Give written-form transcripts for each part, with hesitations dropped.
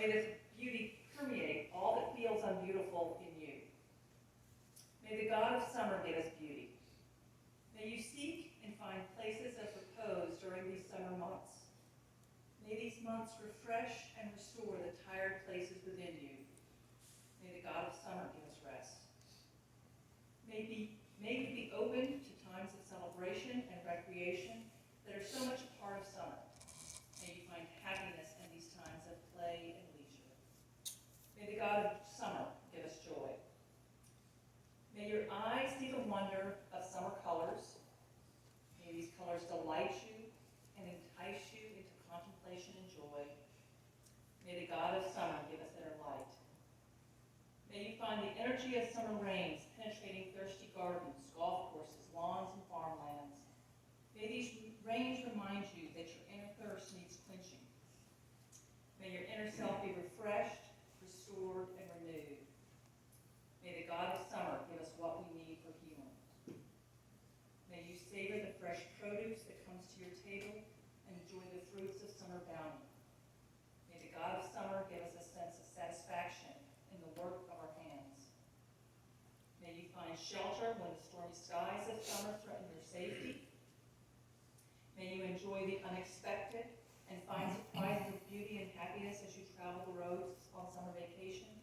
may this beauty permeate all that feels unbeautiful in you. May the God of summer give us beauty. May you seek and find places of repose during these summer months. May these months refresh and restore the tired places within you. May the God of summer give us rest. May you be open to times of celebration and recreation that are so much a part of summer. May you find happiness in these times of play and leisure. May the God of summer give us joy. May your eyes see the wonder of summer colors. May these colors delight you and entice you into contemplation and joy. May the God of summer give us their light. May you find the energy of summer rains penetrating thirsty gardens, golf courses, lawns, and farmlands. May these rains remind you that your inner thirst needs quenching. May your inner self be refreshed, restored, and renewed. May the God of summer give us what we need for healing. May you savor the fresh produce that comes to your table and enjoy the fruits of summer bounty. May the God of summer give us a sense of satisfaction in the work of our hands. May you find shelter when the stormy skies of summer threaten your safety. May you enjoy the unexpected and find surprises of beauty and happiness as you travel the roads on summer vacation.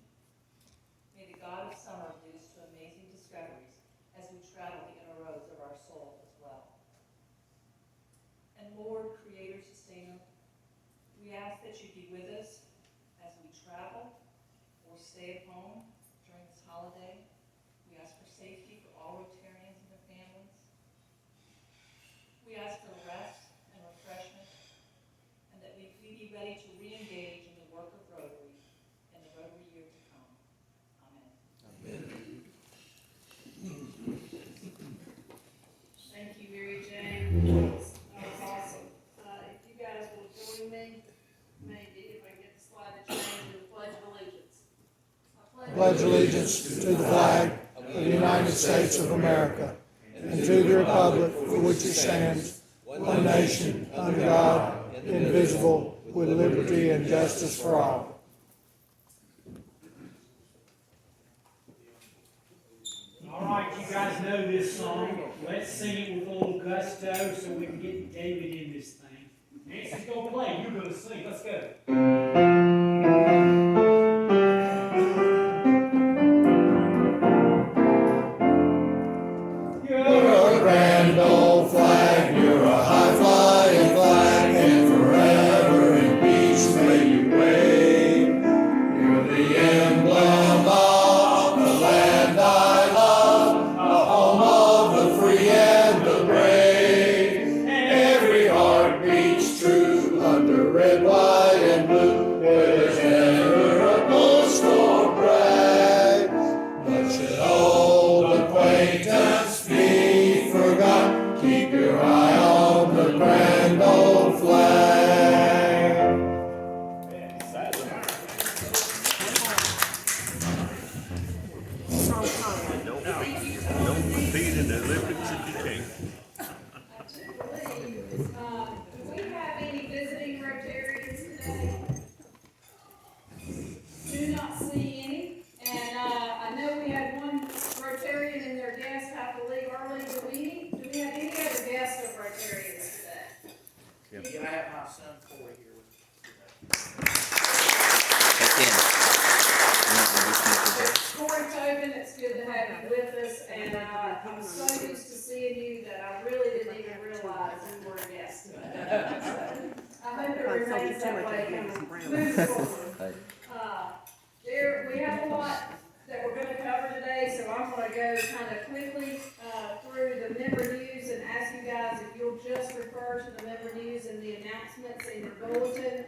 May the God of summer lead us to amazing discoveries as we travel the inner roads of our soul as well. And Lord, Creator, Sustainer, we ask that you be with us as we travel or stay at home during this holiday. We ask for safety for all Rotarians and their families. We ask for rest and refreshment, and that we be ready to re-engage in the work of Rotary in the Rotary year to come. Amen. Amen. Thank you, Mary Jane. That was awesome. If you guys will join me, maybe if I can get the slide to change, in the Pledge of Allegiance. I Pledge allegiance to the flag of the United States of America and to the republic for which it stands, one nation, under God, indivisible, with liberty and justice for all. All right, you guys know this song. Let's sing it with a little gusto so we can get David in this thing. Nancy's gonna play, you're gonna sing. Let's go. You're a grand old flag, you're a high-flying flag, and forever in peace may you wave. You're the emblem of the land I love, the home of the free and the brave. Every heart beats true under red, white, and blue, where there's never a boast or brag. But should old acquaintance be forgot, keep your eye on the grand old flag. Don't compete in the Olympics if you can't. Do we have any visiting Rotarians today? Do not see any. And I know we had one Rotarian in their guest half the league early. Do we have any other guests of Rotarians today? Yeah, I have my son Corey here with me Corey Tobin, it's good to have you with us, and I'm so used to seeing you that I really didn't even realize you were a guest today. So, I hope it remains that way moving forward. We have a lot that we're going to cover today, so I'm going to go kind of quickly through the member news and ask you guys if you'll just refer to the member news and the announcements in your bulletin.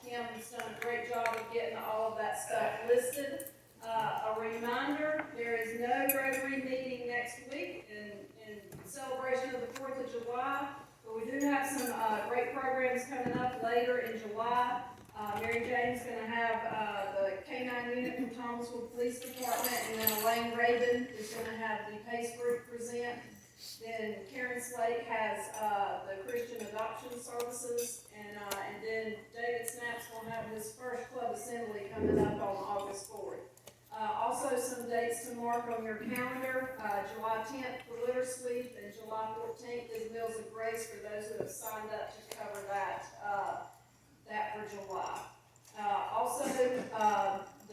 Kim's done a great job of getting all of that stuff listed. A reminder, there is no Rotary meeting next week in celebration of the 4th of July, but we do have some great programs coming up later in July. Mary Jane's going to have the K-9 unit from Thomasville Police Department, and then Elaine Raven is going to have the PACE group present. Then Karen Slate has, the Christian Adoption Services, and then David Snaps will have his first club assembly coming up on August 4th. Also some dates to mark on your calendar, July 10th for Litter Sweep, and July 14th is Meals of Grace for those who have signed up to cover that for July. Also,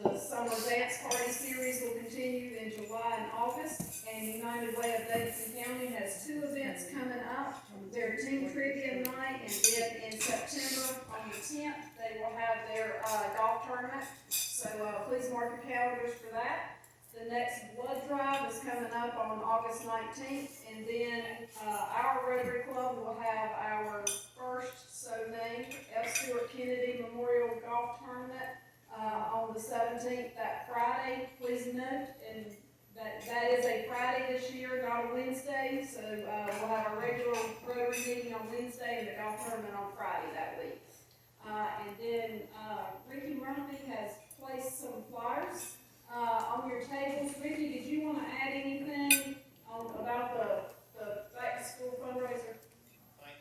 the Summer Dance Party Series will continue in July and August, and United Way of Davidson County has 2 events coming up. Their Team Trivia Night, and then in September on the 10th, they will have their golf tournament. So please mark your calendars for that. The next blood drive is coming up on August 19th, and then our Rotary Club will have our first so named F. Stewart Kennedy Memorial Golf Tournament on the 17th, that Friday. Please note, and that is a Friday this year, not a Wednesday. So we'll have our regular Rotary meeting on Wednesday and the golf tournament on Friday that week. And then Ricky Murphy has placed some flyers on your tables. Ricky, did you want to add anything about the back to school fundraiser?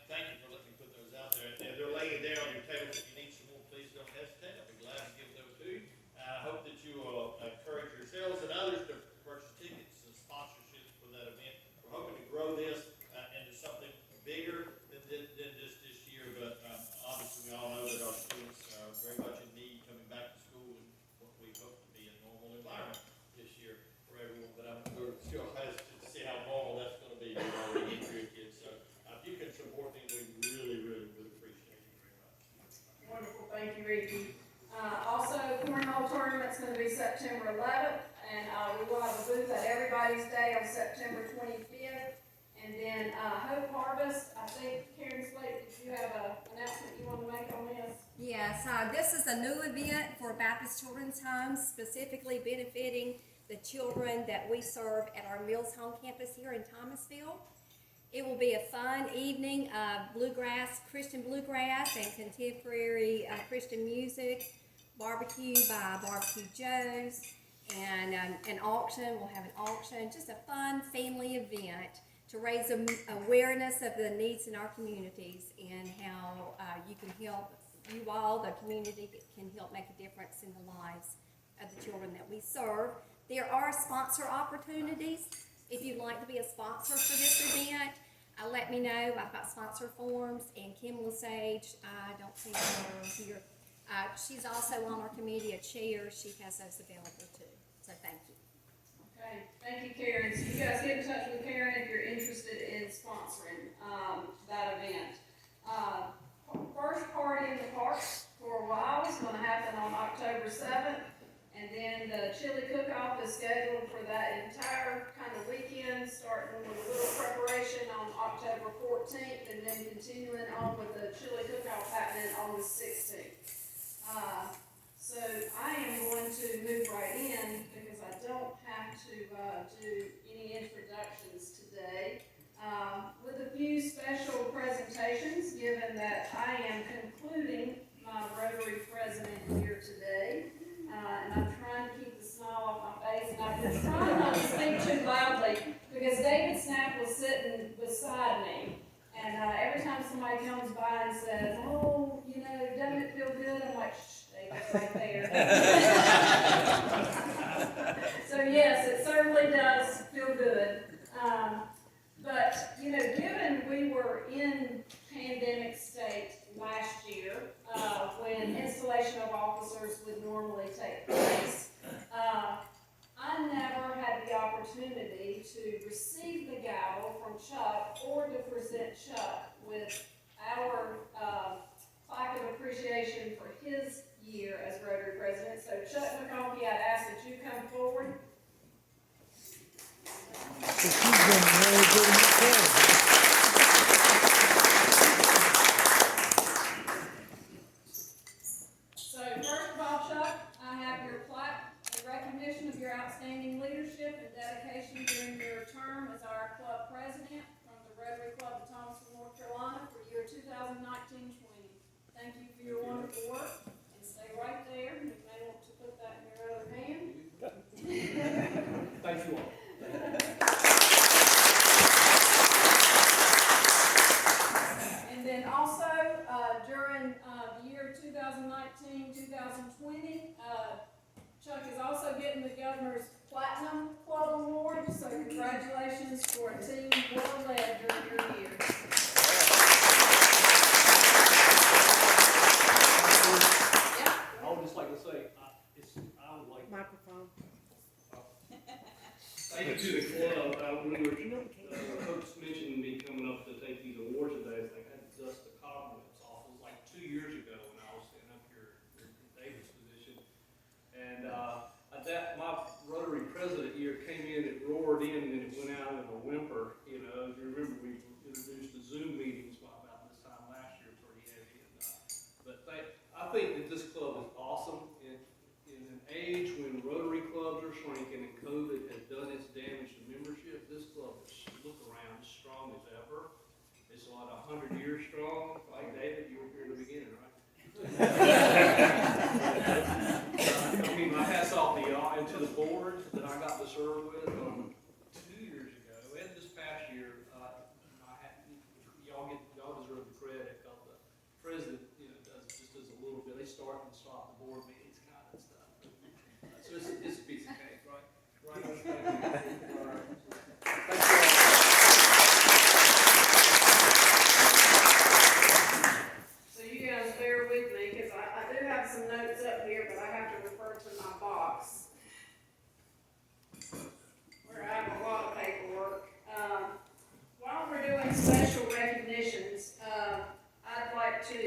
Thank you for letting me put those out there. And they're laying there on your table. If you need some more, please don't hesitate. I'll be glad to give those to you. I hope that you will encourage yourselves and others to purchase tickets and sponsorships for that event. We're hoping to grow this into something bigger than just this year, but obviously we all know that our students are very much in need coming back to school in what we hope to be a normal environment this year for everyone. But we're still hesitant to see how normal that's going to be for all the injured kids. So if you can support them, we really, really would appreciate it very much. Wonderful, thank you, Ricky. Also, cornhole tournament's going to be September 11th, and we will have a booth at Everybody's Day on September 25th. And then Hope Harvest, I think, Karen Slate, did you have an announcement you want to make on this? Yes, this is a new event for Baptist Children's Homes, specifically benefiting the children that we serve at our Mills Home campus here in Thomasville. It will be a fun evening of Christian bluegrass and contemporary Christian music, barbecue by Barbecue Joe's, and an auction. We'll have an auction, just a fun family event to raise awareness of the needs in our communities and how you can help, you all, the community, can help make a difference in the lives of the children that we serve. There are sponsor opportunities. If you'd like to be a sponsor for this event, let me know. I've got sponsor forms, and Kim Lesage, I don't see her here. She's also on our committee, a chair. She has those available too. So thank you. Okay, thank you, Karen. So you guys get in touch with Karen if you're interested in sponsoring that event. First party in the park for a while is going to happen on October 7th, and then the chili cook-off is scheduled for that entire kind of weekend, starting with a little preparation on October 14th, and then continuing on with the chili cook-off happening on the 16th. So I am going to move right in because I don't have to do any introductions today. With a few special presentations, given that I am concluding my Rotary president here today, and I'm trying to keep the smile off my face, and I've been trying not to speak too loudly because David Snap was sitting beside me, and every time somebody comes by and says, "Oh, you know, doesn't it feel good?" I'm like, "Shh, David's right there." So yes, it certainly does feel good. But, you know, given we were in pandemic state last year, when installation of officers would normally take place, I never had the opportunity to receive the gavel from Chuck or to present Chuck with our plaque of appreciation for his year as Rotary President. So Chuck McConkey, I'd ask that you come forward. So first of all, Chuck, I have your plaque in recognition of your outstanding leadership and dedication during your term as our club president from the Rotary Club of Thomasville, North Carolina for year 2019-20. Thank you for your wonderful work, and stay right there. You may want to put that in your other hand. Governor's Platinum Club Award, so congratulations for a team well led during your year. I would just like to say, I would like. Microphone. Thank you to the club. When we were, folks mentioned me coming up to take these awards today, I had to dust the cobwebs off. It was like 2 years ago when I was standing up here in David's position. And, my Rotary president year came in, it roared in, and then it went out in a whimper. You know, if you remember, we introduced the Zoom meetings about this time last year, pretty heavy. And, I think that this club is awesome. In an age when Rotary clubs are shrinking and COVID has done its damage to membership, this club is, look around, as strong as ever. It's like 100 years strong. Like David, you were here in the beginning, right? I mean, my hat's off to y'all and to the board that I got to serve with 2 years ago and this past year. Y'all deserve the credit because the president, does a little bit. They start and stop the board meetings kind of stuff. So it's a piece of cake, right? Right. Thank you. All right. Thank you all. So you guys bear with me, because I do have some notes up here, but I have to refer to my box, where I have a lot of paperwork. While we're doing special recognitions, I'd like to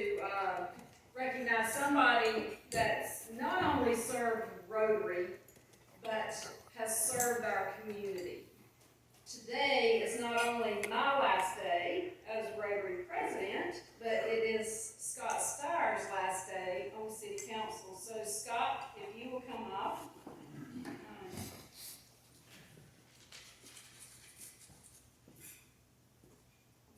recognize somebody that's not only served Rotary, but has served our community. Today is not only my last day as Rotary president, but it is Scott Steyer's last day on city council. So Scott, if you will come up.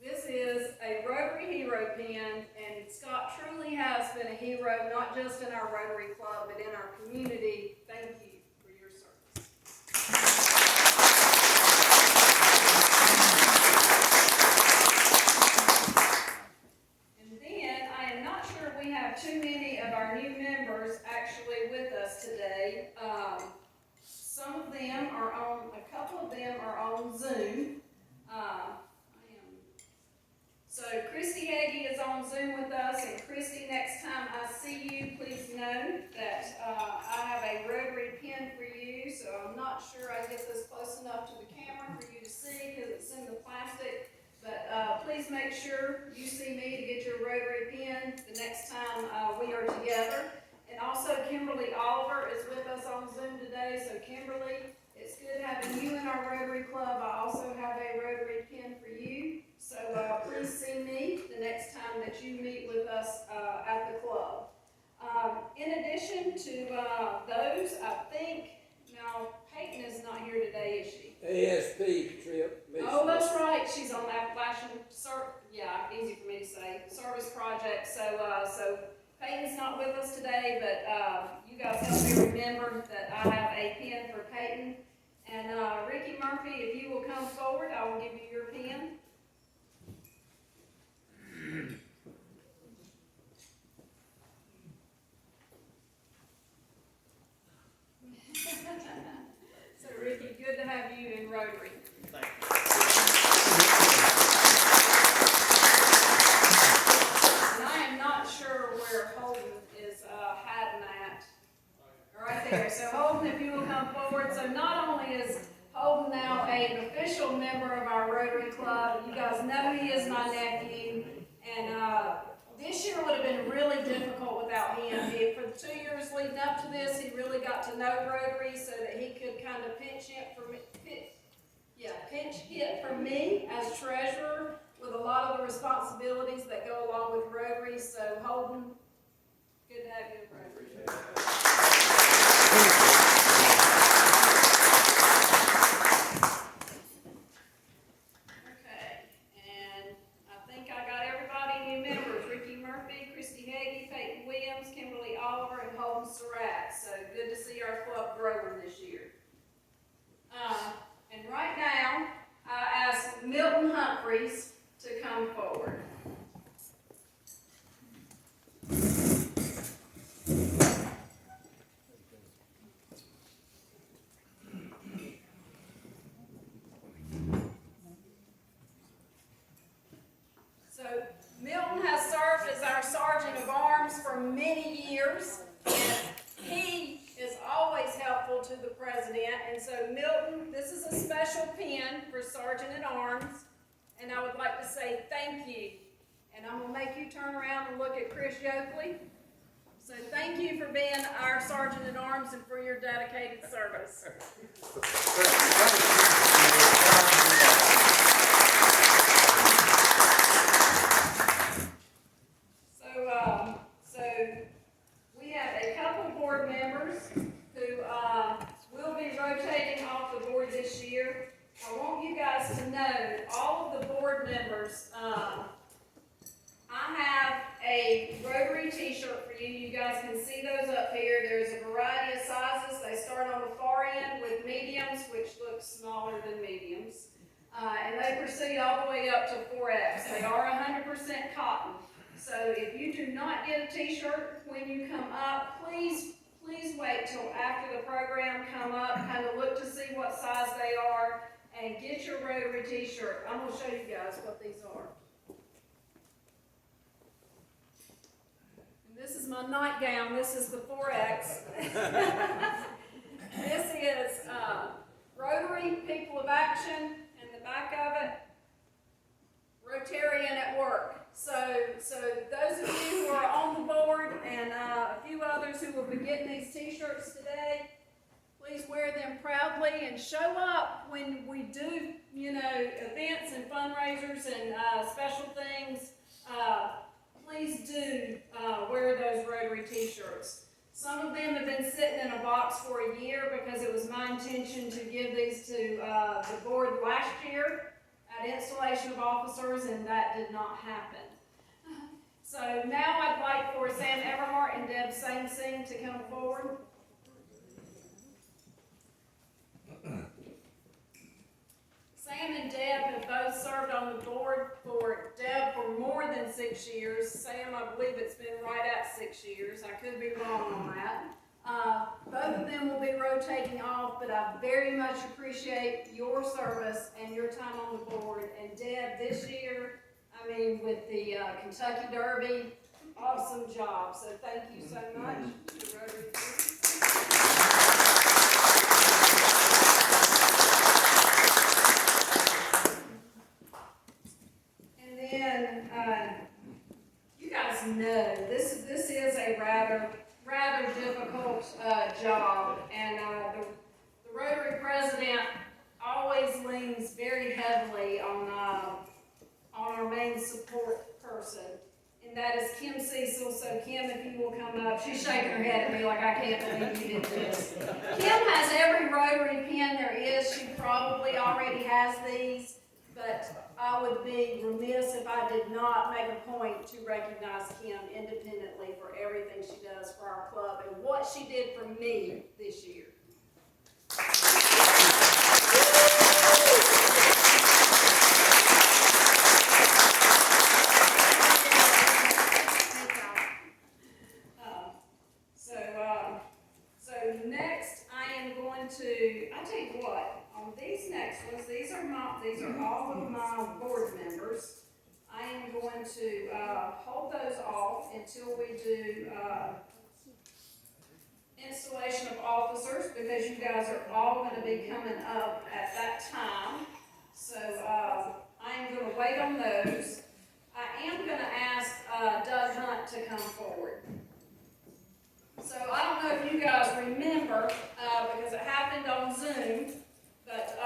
This is a Rotary Hero pin, and Scott truly has been a hero, not just in our Rotary Club, but in our community. Thank you for your service. And then, I am not sure we have too many of our new members actually with us today. A couple of them are on Zoom. So Christy Hagee is on Zoom with us, and Christy, next time I see you, please know that I have a Rotary pin for you. So I'm not sure I get this close enough to the camera for you to see because it's in the plastic. But please make sure you see me to get your Rotary pin the next time we are together. And also Kimberly Oliver is with us on Zoom today. So Kimberly, it's good having you in our Rotary Club. I also have a Rotary pin for you. So please see me the next time that you meet with us at the club. In addition to those, I think, now Peyton is not here today, is she? ASP trip. Oh, that's right. She's on Appalachian, easy for me to say, service project. So Peyton's not with us today, but you guys help me remember that I have a pin for Peyton. And Ricky Murphy, if you will come forward, I will give you your pin. So Ricky, good to have you in Rotary. Thank you. And I am not sure where Holden is hiding at. Right there. So Holden, if you will come forward. So not only is Holden now an official member of our Rotary Club, you guys know he is my nephew, and this year would have been really difficult without him. For the 2 years leading up to this, he really got to know Rotary so that he could kind of pinch hit for me as treasurer with a lot of the responsibilities that go along with Rotary. So Holden, good to have you in Rotary. Okay, and I think I got everybody, new members: Ricky Murphy, Christy Hagee, Peyton Williams, Kimberly Oliver, and Holden Surratt. So good to see our club growing this year. And right now, I ask Milton Humphreys to come forward. for Sergeant at Arms, and I would like to say thank you. And I'm gonna make you turn around and look at Chris Yoakley. So thank you for being our Sergeant at Arms and for your dedicated service. So we have a couple board members who will be rotating off the board this year. I want you guys to know that all of the board members, I have a Rotary t-shirt for you. You guys can see those up here. There's a variety of sizes. They start on the far end with mediums, which look smaller than mediums. And they proceed all the way up to 4X. They are 100% cotton. So if you do not get a t-shirt when you come up, please wait till after the program come up, kind of look to see what size they are, and get your Rotary t-shirt. I'm going to show you guys what these are. And this is my nightgown. This is the 4X. This is Rotary People of Action, and the back of it, Rotarian at Work. So those of you who are on the board and a few others who will be getting these t-shirts today, please wear them proudly and show up when we do, events and fundraisers and special things. Please do wear those Rotary t-shirts. Some of them have been sitting in a box for a year because it was my intention to give these to the board last year at installation of officers, and that did not happen. So now I'd like for Sam Everhart and Deb Sing to come forward. Sam and Deb have both served on the board for Deb for more than 6 years. Sam, I believe it's been right at 6 years. I could be wrong on that. Both of them will be rotating off, but I very much appreciate your service and your time on the board. And Deb, this year, with the Kentucky Derby, awesome job. So thank you so much. And then, you guys know, this is a rather difficult job, and the Rotary president always leans very heavily on our main support person, and that is Kim Cecil. So Kim, if you will come up, she's shaking her head at me like I can't believe you did this. Kim has every Rotary pin there is. She probably already has these, but I would be remiss if I did not make a point to recognize Kim independently for everything she does for our club and what she did for me this year. So next I am going to, I tell you what, on these next ones, these are all of my board members. I am going to hold those off until we do installation of officers, because you guys are all going to be coming up at that time. So I am going to wait on those. I am going to ask Doug Hunt to come forward. So I don't know if you guys remember, because it happened on Zoom, but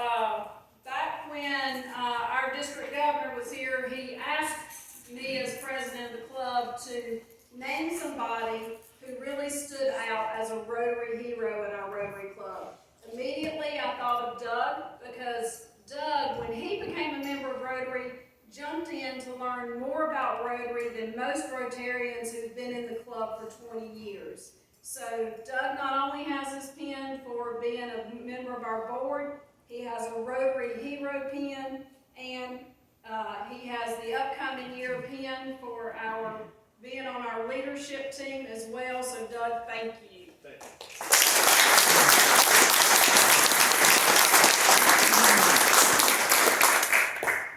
back when our district governor was here, he asked me as president of the club to name somebody who really stood out as a Rotary hero in our Rotary club. Immediately I thought of Doug, because Doug, when he became a member of Rotary, jumped in to learn more about Rotary than most Rotarians who've been in the club for 20 years. So Doug not only has his pin for being a member of our board, he has a Rotary hero pin, and he has the upcoming year pin for our being on our leadership team as well. So Doug, thank you. Thank you.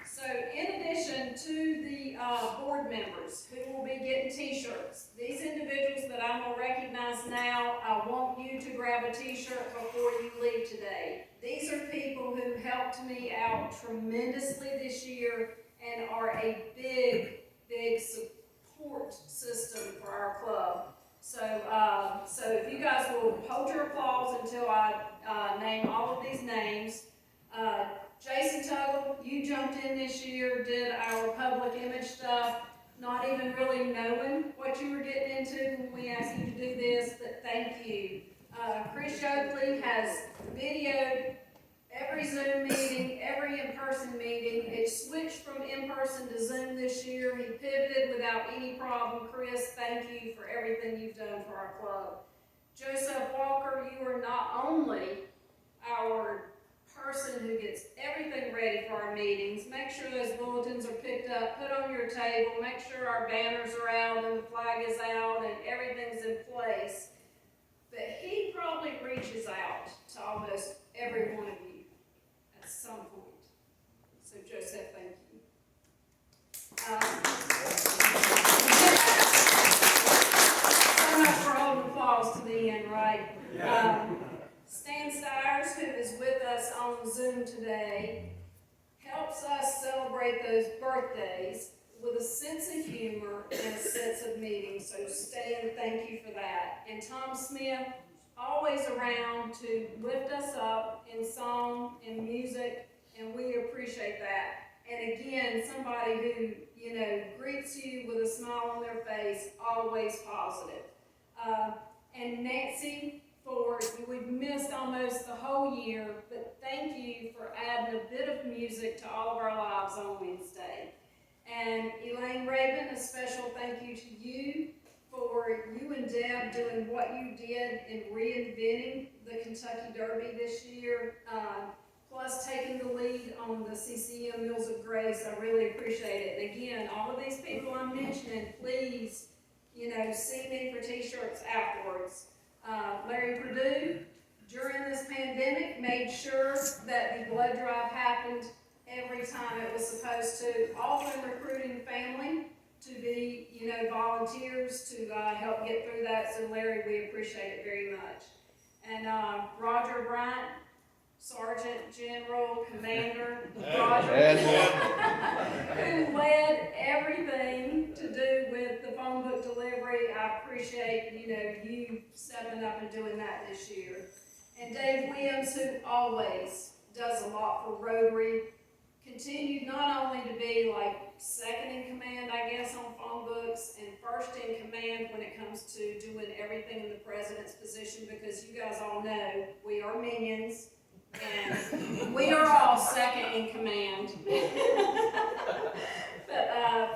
So in addition to the board members who will be getting t-shirts, these individuals that I'm going to recognize now, want you to grab a t-shirt before you leave today. These are people who helped me out tremendously this year and are a big, big support system for our club. So if you guys will hold your applause until I name all of these names. Jason Tuggle, you jumped in this year, did our public image stuff, not even really knowing what you were getting into when we asked you to do this, but thank you. Chris Oakley has videoed every Zoom meeting, every in-person meeting. It switched from in-person to Zoom this year. He pivoted without any problem. Chris, thank you for everything you've done for our club. Joseph Walker, you are not only our person who gets everything ready for our meetings. Make sure those bulletins are picked up, put on your table, make sure our banners are out and the flag is out and everything's in place. But he probably reaches out to almost every one of you at some point. So Joseph, thank you. So much for holding applause to the end, right? Stan Stiers, who is with us on Zoom today, helps us celebrate those birthdays with a sense of humor and a sense of meaning. So Stan, thank you for that. And Tom Smith, always around to lift us up in song and music, and we appreciate that. And again, somebody who, greets you with a smile on their face, always positive. And Nancy, we've missed almost the whole year, but thank you for adding a bit of music to all of our lives on Wednesday. And Elaine Rabin, a special thank you to you for you and Deb doing what you did in reinventing the Kentucky Derby this year, plus taking the lead on the CCM Meals of Grace. I really appreciate it. And again, all of these people I'm mentioning, please, see me for t-shirts afterwards. Larry Perdue, during this pandemic, made sure that the blood drive happened every time it was supposed to, often recruiting family to be, volunteers to help get through that. So Larry, we appreciate it very much. And Roger Bryant, Sergeant General Commander Roger, who led everything to do with the phone book delivery. I appreciate, you stepping up and doing that this year. And Dave Williams, who always does a lot for Rotary, continued not only to be like second in command, I guess, on phone books, and first in command when it comes to doing everything in the president's position, because you guys all know we are minions. And we are all second in command.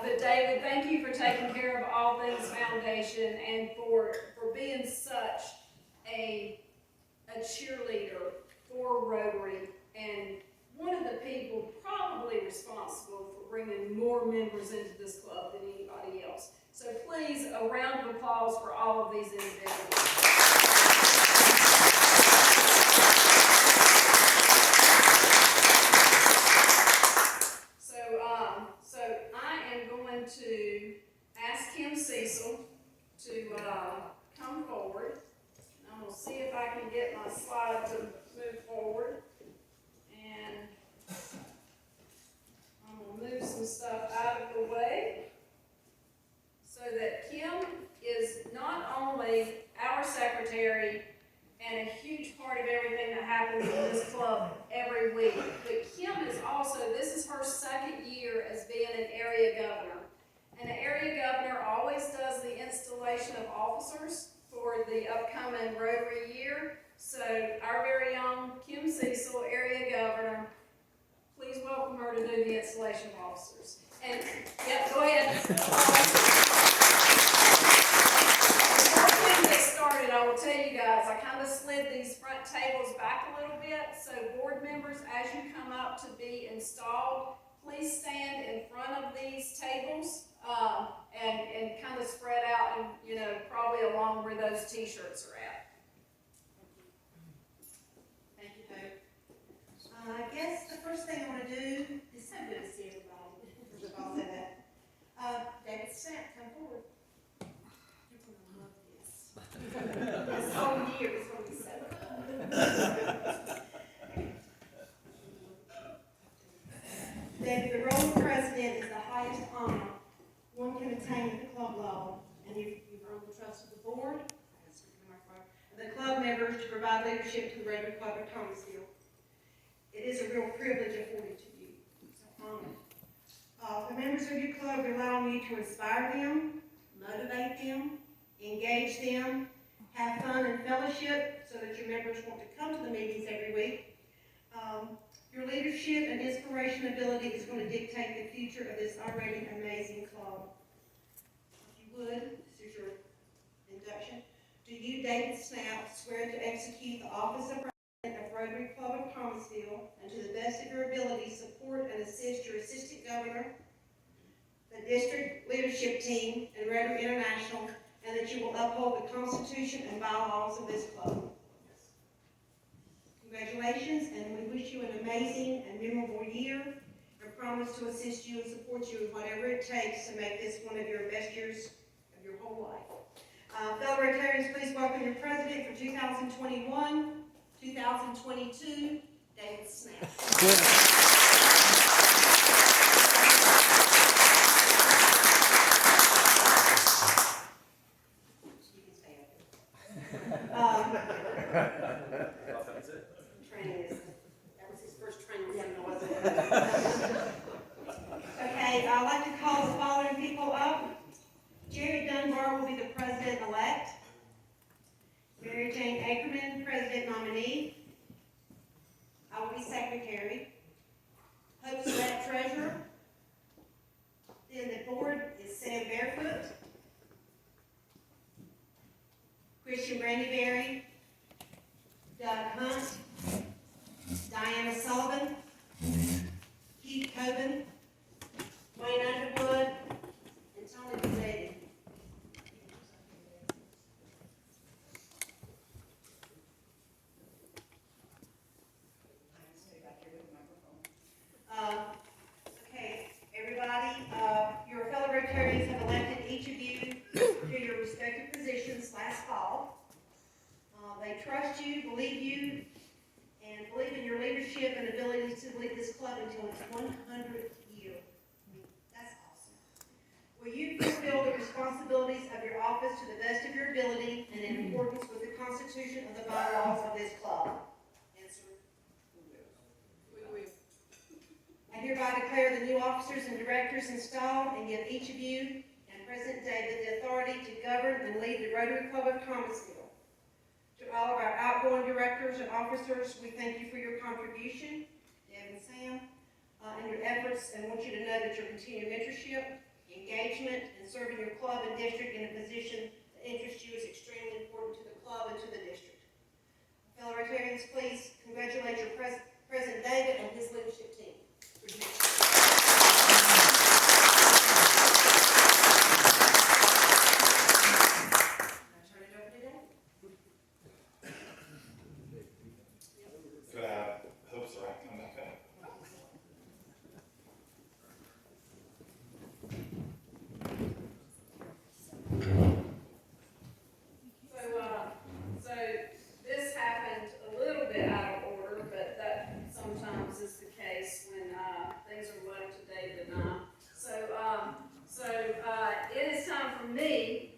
But David, thank you for taking care of All Things Foundation and for being such a cheerleader for Rotary, and one of the people probably responsible for bringing more members into this club than anybody else. So please, a round of applause for all of these individuals. So I am going to ask Kim Cecil to come forward. I'm going to see if I can get my slide to move forward. And I'm going to move some stuff out of the way so that Kim is not only our secretary and a huge part of everything that happens in this club every week, but Kim is also, this is her second year as being an area governor. And the area governor always does the installation of officers for the upcoming Rotary year. So our very own Kim Cecil, area governor, please welcome her to do the installation of officers. And, yep, go ahead. Before we get started, I will tell you guys, I kind of slid these front tables back a little bit. So board members, as you come up to be installed, please stand in front of these tables and kind of spread out and, probably along where those t-shirts are at. Thank you, Hope. I guess the first thing I want to do is so good to see everybody. First of all, say that. David Snap, come forward. You're going to love this. This whole year members to provide leadership to the Rotary Club of Thomasville. It is a real privilege afforded to you. It's an honor. The members of your club rely on you to inspire them, motivate them, engage them, have fun and fellowship so that your members want to come to the meetings every week. Your leadership and inspiration ability is going to dictate the future of this already amazing club. If you would, this is your induction. Do you, David Snap, swear to execute the office of President of Rotary Club of Thomasville and to the best of your ability support and assist your Assistant Governor, the district leadership team, and Rotary International, and that you will uphold the Constitution and bylaws of this club? Congratulations, and we wish you an amazing and memorable year, and promise to assist you and support you in whatever it takes to make this one of your best years of your whole life. Fellow Rotarians, please welcome your president for 2021, 2022, David Snap. Okay, I'd like to call the following people up. Jerry Dunbar will be the president-elect. Mary Jane Ackerman, president nominee. I will be secretary. Hope Sweat, treasurer. Then the board is Sam Barefoot, Christian Brandyberry, Doug Hunt, Diana Sullivan, Keith Coben, Wayne Underwood, and Tony Buzetti. Okay, everybody, your fellow Rotarians have elected each of you to your respective positions last fall. They trust you, believe you, and believe in your leadership and ability to lead this club until its 100th year. That's awesome. Will you fulfill the responsibilities of your office to the best of your ability and in accordance with the Constitution and the bylaws of this club? Answer. We will. I hereby declare the new officers and directors installed and give each of you and President David the authority to govern and lead the Rotary Club of Thomasville. To all of our outgoing directors and officers, we thank you for your contribution, Deb and Sam, and your efforts, and want you to know that your continued mentorship, engagement, and serving your club and district in a position that interests you is extremely important to the club and to the district. Fellow Rotarians, please congratulate your President David and his leadership team. So this happened a little bit out of order, but that sometimes is the case when things are left to David and I. So it is time for me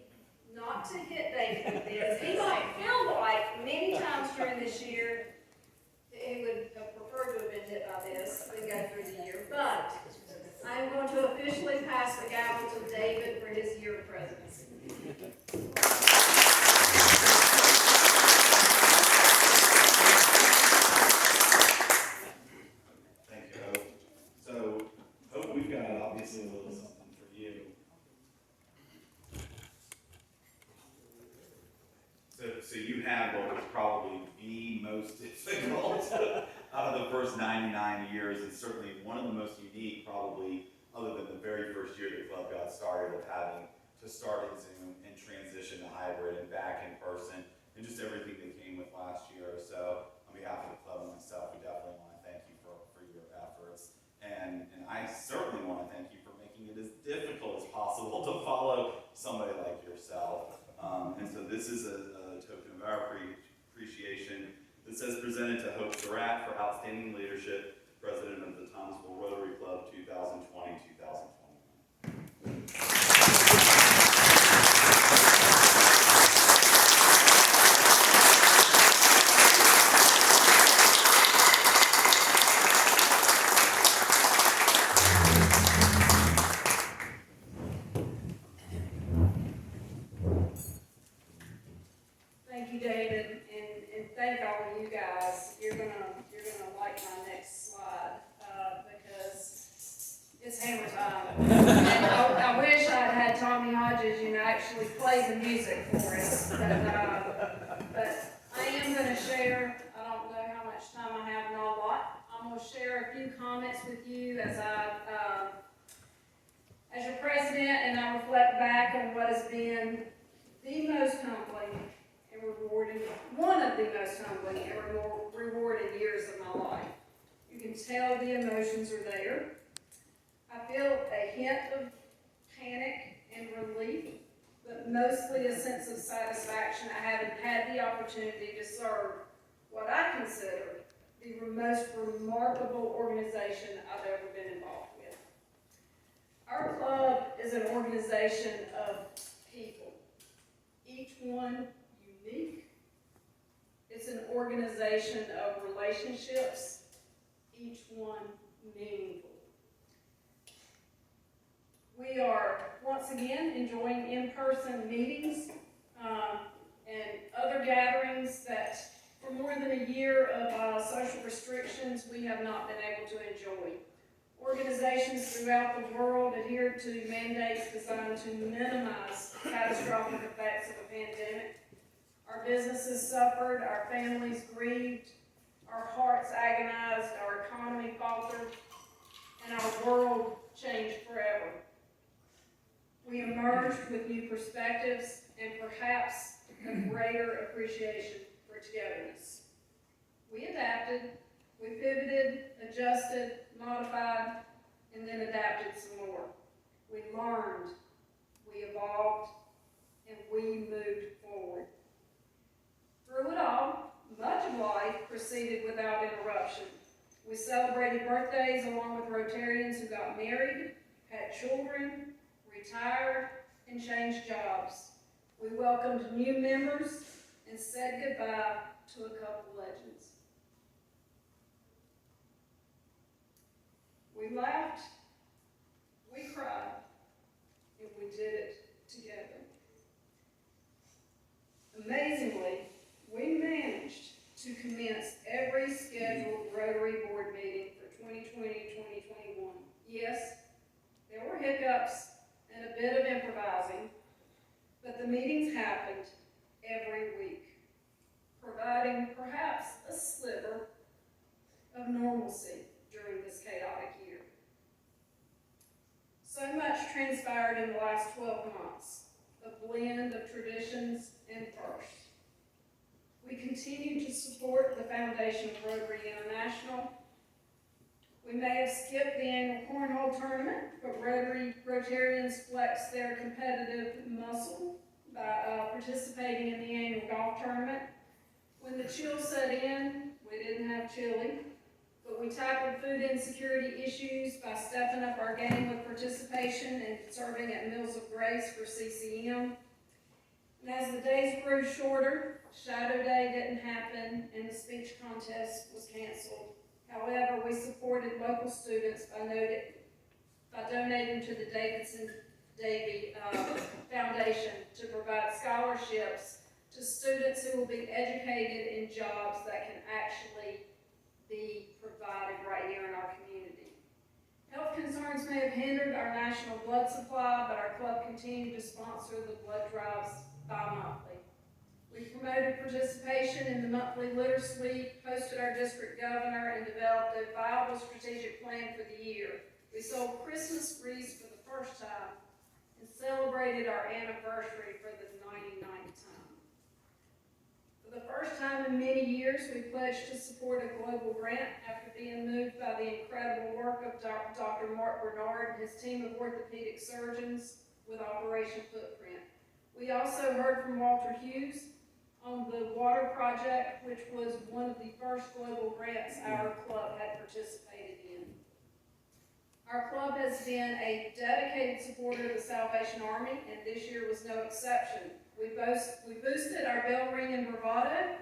not to hit David with this. He might feel like many times during this year he would have preferred to have been hit by this and go through the year, but I am going to officially pass the gavel to David for his year of presidency. Thank you, Hope. So, Hope, we've got obviously a little something for you. So you had what was probably the most difficult out of the first 99 years, and certainly one of the most unique, probably, other than the very first year the club got started, of having to start in Zoom and transition to hybrid and back in person, and just everything that came with last year. So, on behalf of the club and myself, we definitely want to thank you for your efforts. And I certainly want to thank you for making it as difficult as possible to follow somebody like yourself. And so this is a token of our appreciation that says presented to Hope Surratt for outstanding leadership, President of the Thomasville Rotary Club 2020-2021. thank all of you guys. You're gonna like my next slide, because it's hammer time. And I wish I'd had Tommy Hodges, actually play the music for us, but I am gonna share, I don't know how much time I have, not a lot. I'm gonna share a few comments with you as your president, and I reflect back on what has been the most humbling and rewarding, one of the most humbling and rewarding years of my life. You can tell the emotions are there. I feel a hint of panic and relief, but mostly a sense of satisfaction. I haven't had the opportunity to serve what I consider the most remarkable organization I've ever been involved with. Our club is an organization of people, each one unique. It's an organization of relationships, each one meaningful. We are once again enjoying in-person meetings and other gatherings that for more than a year of social restrictions we have not been able to enjoy. Organizations throughout the world adhere to mandates designed to minimize catastrophic effects of a pandemic. Our businesses suffered, our families grieved, our hearts agonized, our economy faltered, and our world changed forever. We emerged with new perspectives and perhaps a greater appreciation for togetherness. We adapted, we pivoted, adjusted, modified, and then adapted some more. We learned, we evolved, and we moved forward. Through it all, much of life proceeded without interruption. We celebrated birthdays along with Rotarians who got married, had children, retired, and changed jobs. We welcomed new members and said goodbye to a couple legends. We laughed, we cried, and we did it together. Amazingly, we managed to commence every scheduled Rotary Board meeting for 2020-2021. Yes, there were hiccups and a bit of improvising, but the meetings happened every week, providing perhaps a sliver of normalcy during this chaotic year. So much transpired in the last 12 months, a blend of traditions and firsts. We continue to support the foundation of Rotary International. We may have skipped the annual cornhole tournament, but Rotarians flexed their competitive muscle by participating in the annual golf tournament. When the chill set in, we didn't have chili, but we tackled food insecurity issues by stepping up our game with participation and serving at Meals of Grace for CCM. And as the days grew shorter, Shadow Day didn't happen and the speech contest was canceled. However, we supported local students by donating to the Davidson Davy Foundation to provide scholarships to students who will be educated in jobs that can actually be provided right here in our community. Health concerns may have hindered our national blood supply, but our club continued to sponsor the blood drives bi-monthly. We promoted participation in the monthly litter sweep, hosted our district governor, and developed a viable strategic plan for the year. We sold Christmas wreaths for the first time and celebrated our anniversary for the 99th time. For the first time in many years, we pledged to support a global grant after being moved by the incredible work of Dr. Mark Bernard and his team of orthopedic surgeons with Operation Footprint. We also heard from Walter Hughes on the water project, which was one of the first global grants our club had participated in. Our club has been a dedicated supporter of the Salvation Army, and this year was no exception. We boosted our bell ringing bravado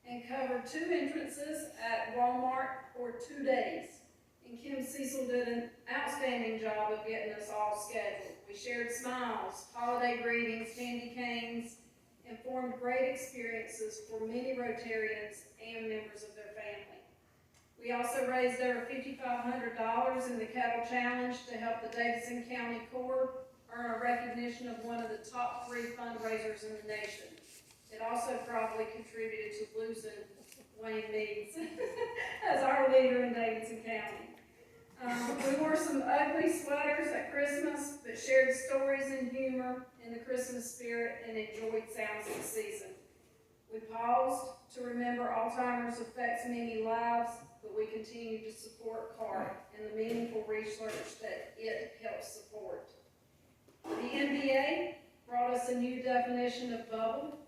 and covered 2 entrances at Walmart for 2 days. And Kim Cecil did an outstanding job of getting us all scheduled. We shared smiles, holiday greetings, candy canes, and formed great experiences for many Rotarians and members of their family. We also raised over $5,500 in the Cattle Challenge to help the Davidson County Corps earn a recognition of one of the top 3 fundraisers in the nation. It also probably contributed to losing Wayne Meads as our leader in Davidson County. We wore some ugly sweaters at Christmas, but shared stories and humor in the Christmas spirit and enjoyed sounds of the season. We paused to remember Alzheimer's affects many lives, but we continue to support CART and the meaningful research that it helps support. The NBA brought us a new definition of bubble,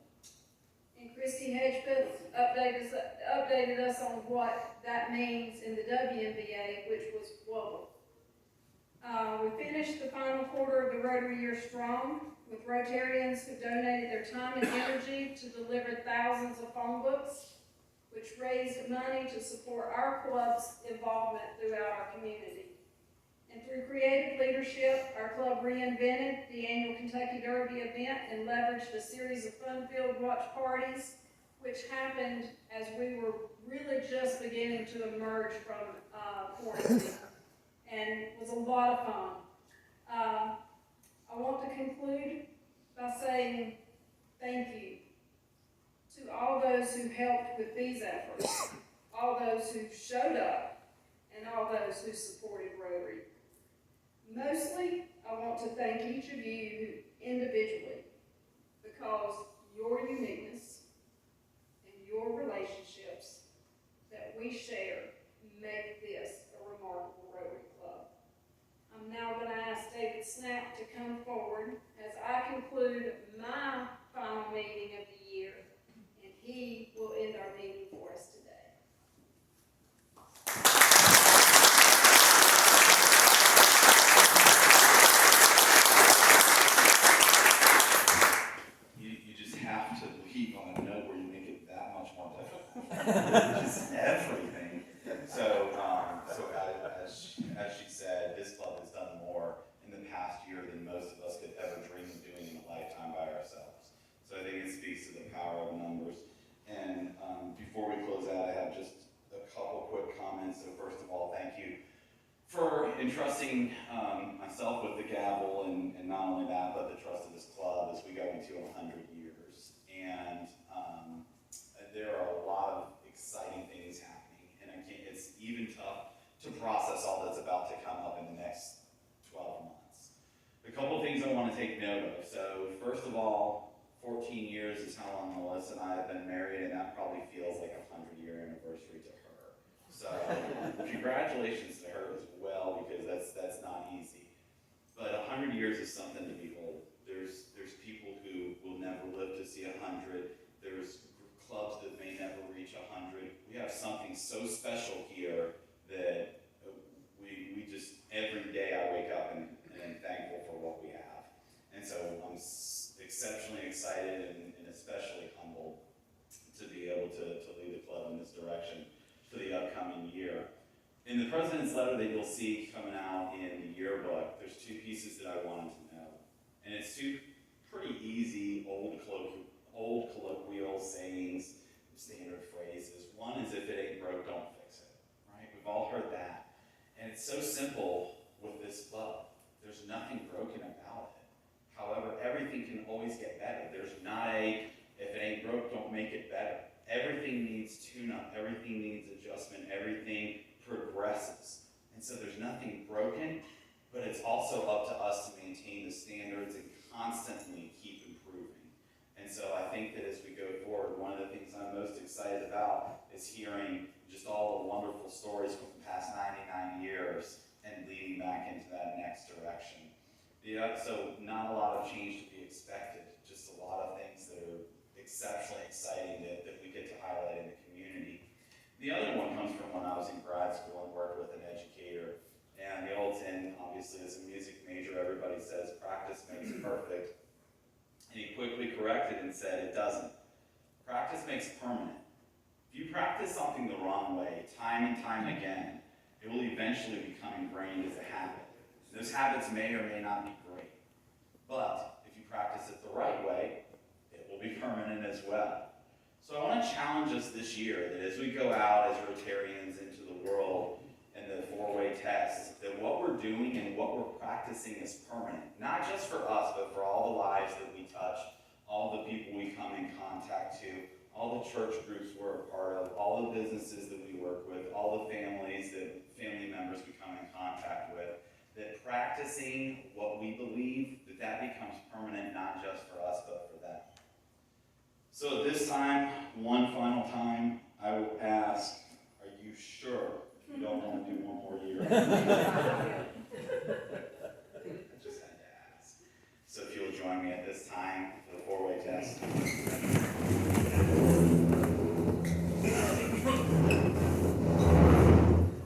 and Christy Hedgepeth updated us on what that means in the WNBA, which was wobble. We finished the final quarter of the Rotary Year strong, with Rotarians who donated their time and energy to deliver thousands of phone books, which raised money to support our club's involvement throughout our community. And through creative leadership, our club reinvented the annual Kentucky Derby event and leveraged a series of fun-filled watch parties, which happened as we were really just beginning to emerge from quarantine, and was a lot of fun. I want to conclude by saying thank you to all those who helped with these efforts, all those who showed up, and all those who supported Rotary. Mostly, I want to thank each of you individually, because your uniqueness and your relationships that we share make this a remarkable Rotary Club. I'm now going to ask David Snap to come forward as I conclude my final meeting of the year, and he will end our meeting for us today. You just have to leave on a note where you make it that much more difficult. Just everything. So as she said, this club has done more in the past year than most of us could ever dream of doing in a lifetime by ourselves. So I think it speaks to the power of numbers. And before we close out, I have just a couple quick comments. So first of all, thank you for entrusting myself with the gavel, and not only that, but the trust of this club as we go into 100 years. And there are a lot of exciting things happening, and it's even tough to process all that's about to come up in the next 12 months. A couple things I want to take note of. So first of all, 14 years is how long Melissa and I have been married, and that probably feels like a 100-year anniversary to her. So congratulations to her as well, because that's not easy. But 100 years is something to behold. There's people who will never live to see 100. There's clubs that may never reach 100. We have something so special here that we just, every day I wake up and am thankful for what we have. And so I'm exceptionally excited and especially humbled to be able to lead the club in this direction for the upcoming year. In the President's letter that you'll see coming out in the yearbook, there's 2 pieces that I wanted to know. And it's 2 pretty easy old colloquial sayings, standard phrases. One is, if it ain't broke, don't fix it, right? We've all heard that. And it's so simple with this club. There's nothing broken about it. However, everything can always get better. There's not a, if it ain't broke, don't make it better. Everything needs tune-up. Everything needs adjustment. Everything progresses. And so there's nothing broken, but it's also up to us to maintain the standards and constantly keep improving. And so I think that as we go forward, one of the things I'm most excited about is hearing just all the wonderful stories from the past 99 years and leading back into that next direction. So not a lot of change to be expected, just a lot of things that are exceptionally exciting that we get to highlight in the community. The other one comes from when I was in grad school and worked with an educator. And the old tin, obviously, as a music major, everybody says practice makes perfect. And he quickly corrected and said, it doesn't. Practice makes permanent. If you practice something the wrong way, time and time again, it will eventually become ingrained as a habit. Those habits may or may not be great. But if you practice it the right way, it will be permanent as well. So I want to challenge us this year that as we go out as Rotarians into the world and the four-way test, that what we're doing and what we're practicing is permanent, not just for us, but for all the lives that we touch, all the people we come in contact to, all the church groups we're a part of, all the businesses that we work with, all the family members we come in contact with, that practicing what we believe, that becomes permanent, not just for us, but for them. So at this time, one final time, I will ask, are you sure you don't want to do one more year? I just had to ask. So if you'll join me at this time for the four-way test.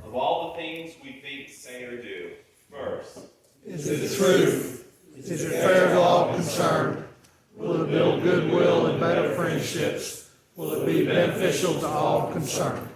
Of all the things we think, say, or do, first, Is it true? Is it fair to all concerned? Will it build goodwill and better friendships? Will it be beneficial to all concerned?